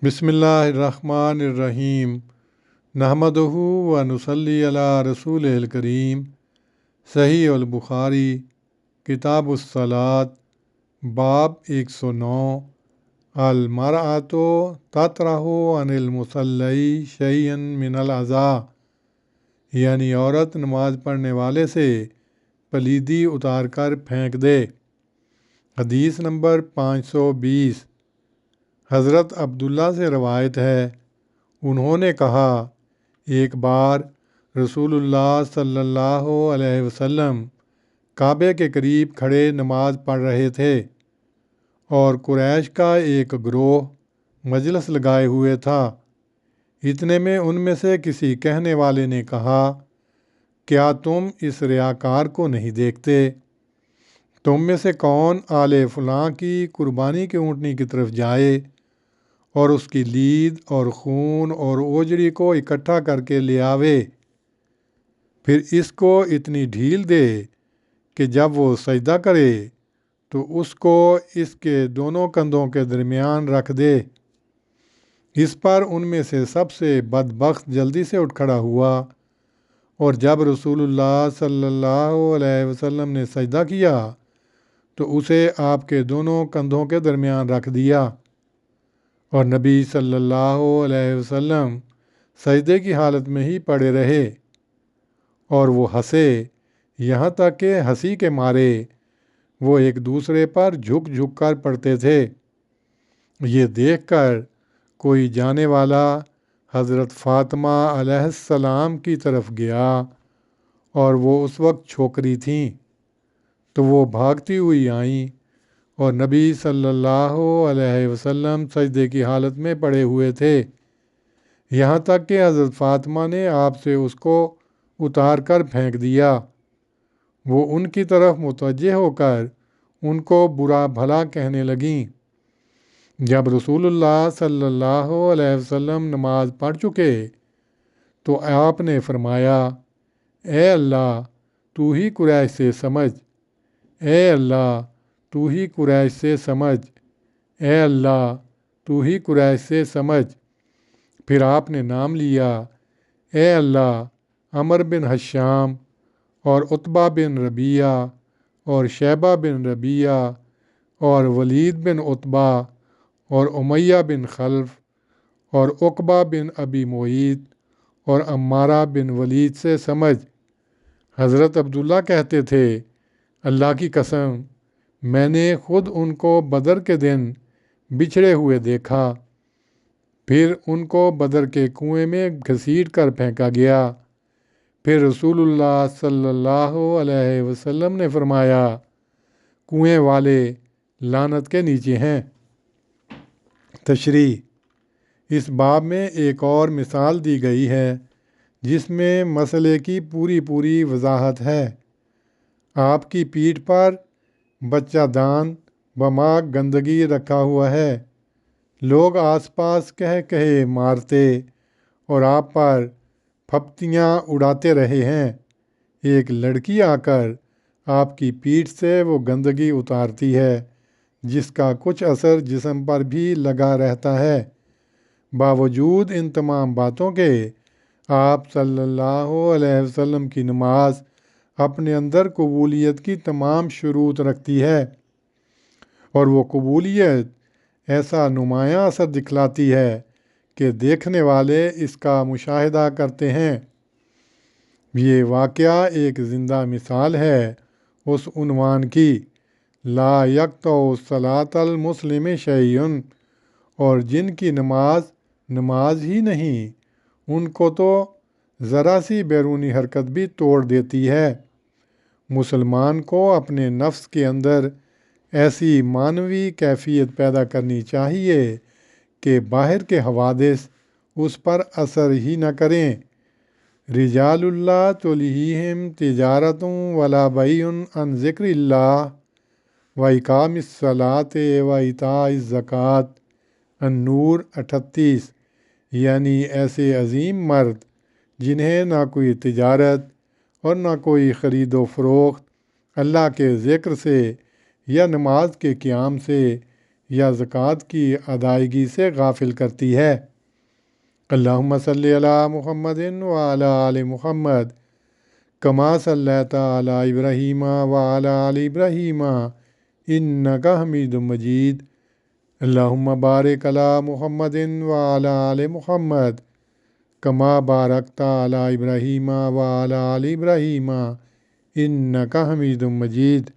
बिस्मिल्लाहिर्रहमानिर्रहीम नहमदुहु व नुसल्ली अला रसूलिल करीम। सहीह अल बुखारी किताबुस्सलात बाब 109 अल मरअतु ततरहु अनिल मुसल्ली शैअन मिनल अज़ा, यानी औरत नमाज पढ़ने वाले से पलीदी उतार कर फेंक दे। हदीस नंबर 520। हज़रत अब्दुल्ला से रवायत है, उन्होंने कहा, एक बार रसूलुल्लाह सल्लल्लाहु अलैहि वसल्लम काबे के करीब खड़े नमाज पढ़ रहे थे और कुरैश का एक ग्रोह मजलिस लगाए हुए था। इतने में उनमें से किसी कहने वाले ने कहा, क्या तुम इस रियाकार को नहीं देखते? तुम में से कौन आले फलां की कुर्बानी के ऊँटनी की तरफ जाए और उसकी लीद और खून और ओजड़ी को इकट्ठा करके ले आवे, फिर इसको इतनी ढील दे कि जब वो सजदा करे तो उसको इसके दोनों कंधों के दरमियान रख दे। इस पर उनमें से सबसे बदबख्त जल्दी से उठ खड़ा हुआ और जब रसूलुल्लाह सल्लल्लाहु अलैहि वसल्लम ने सजदा किया तो उसे आपके दोनों कंधों के दरमियान रख दिया और नबी सल्लल्लाहु अलैहि वसल्लम सजदे की हालत में ही पड़े रहे और वो हंसे, यहाँ तक कि हंसी के मारे वो एक दूसरे पर झुक झुक कर पड़ते थे। ये देखकर कोई जाने वाला हज़रत फ़ातिमा अलैहिस्सलाम की तरफ गया और वो उस वक्त छोकरी थीं, तो वो भागती हुई आईं और नबी सल्लल्लाहु अलैहि वसल्लम सजदे की हालत में पड़े हुए थे। यहाँ तक कि हज़रत फ़ातिमा ने आपसे उसको उतार कर फेंक दिया। वो उनकी तरफ मुतवज्जे होकर उनको बुरा भला कहने लगीं। जब रसूलुल्लाह सल्लल्लाहु अलैहि वसल्लम नमाज पढ़ चुके तो आपने फरमाया, ए अल्लाह तू ही कुरैश से समझ, ए अल्लाह तू ही कुरैश से समझ, ए अल्लाह तू ही कुरैश से समझ। फिर आपने नाम लिया, ए अल्लाह अमर बिन हश्शाम और उतबा बिन रबिया और शैबा बिन रबिया और वलीद बिन उतबा और उमैया बिन खल्फ और उकबा बिन अबी मुईत और अम्मारा बिन वलीद से समझ। हज़रत अब्दुल्ला कहते थे, अल्लाह की कसम, मैंने ख़ुद उनको बदर के दिन बिछड़े हुए देखा। फिर उनको बदर के कुएं में घसीट कर फेंका गया। फिर रसूलुल्लाह सल्लल्लाहु अलैहि वसल्लम ने फरमाया, कुएं वाले लानत के नीचे हैं। तशरीह। इस बाब में एक और मिसाल दी गई है जिसमें मसले की पूरी वजाहत है। आपकी पीठ पर बच्चा दान बमा गंदगी रखा हुआ है। लोग आसपास कह कहे मारते और आप पर फप्तियाँ उड़ाते रहे हैं। एक लड़की आकर आपकी पीठ से वो गंदगी उतारती है जिसका कुछ असर जिस्म पर भी लगा रहता है। बावजूद इन तमाम बातों के आप सल्लल्लाहु अलैहि वसल्लम की नमाज अपने अंदर कबूलियत की तमाम शुरूत रखती है और वो कबूलियत ऐसा नुमायाँ असर दिखलाती है कि देखने वाले इसका मुशाहिदा करते हैं। ये वाक़या एक ज़िंदा मिसाल है उस उन्वान की, ला यक़्तउ सलातल मुस्लिम शैउन, और जिनकी नमाज ही नहीं, उनको तो ज़रा सी बैरूनी हरकत भी तोड़ देती है। मुसलमान को अपने नफ्स के अंदर ऐसी मानवी कैफियत पैदा करनी चाहिए कि बाहर के हवादिस उस पर असर ही न करें। रिजालुल्लाह तुलहीहिम तिजारतुं वला बैउन अन ज़िक्रिल्लाह व इकामिस्सलाति व इताइज़ ज़कात। अन-नूर 38। यानी ऐसे अजीम मर्द जिन्हें ना कोई तिजारत और ना कोई ख़रीद व फ़रोख्त अल्लाह के ज़िक्र से या नमाज के क़याम से یا زکوٰۃ کی ادائیگی سے غافل کرتی ہے۔ اللہم صلی علی محمد وعلی آل محمد کما صلیت علی ابراہیم وعلی آل ابراہیم انک حمید مجید۔ اللہم بارک علی محمد وعلی آل محمد کما بارکت علی ابراہیم وعلی آل ابراہیم انک حمید مجید۔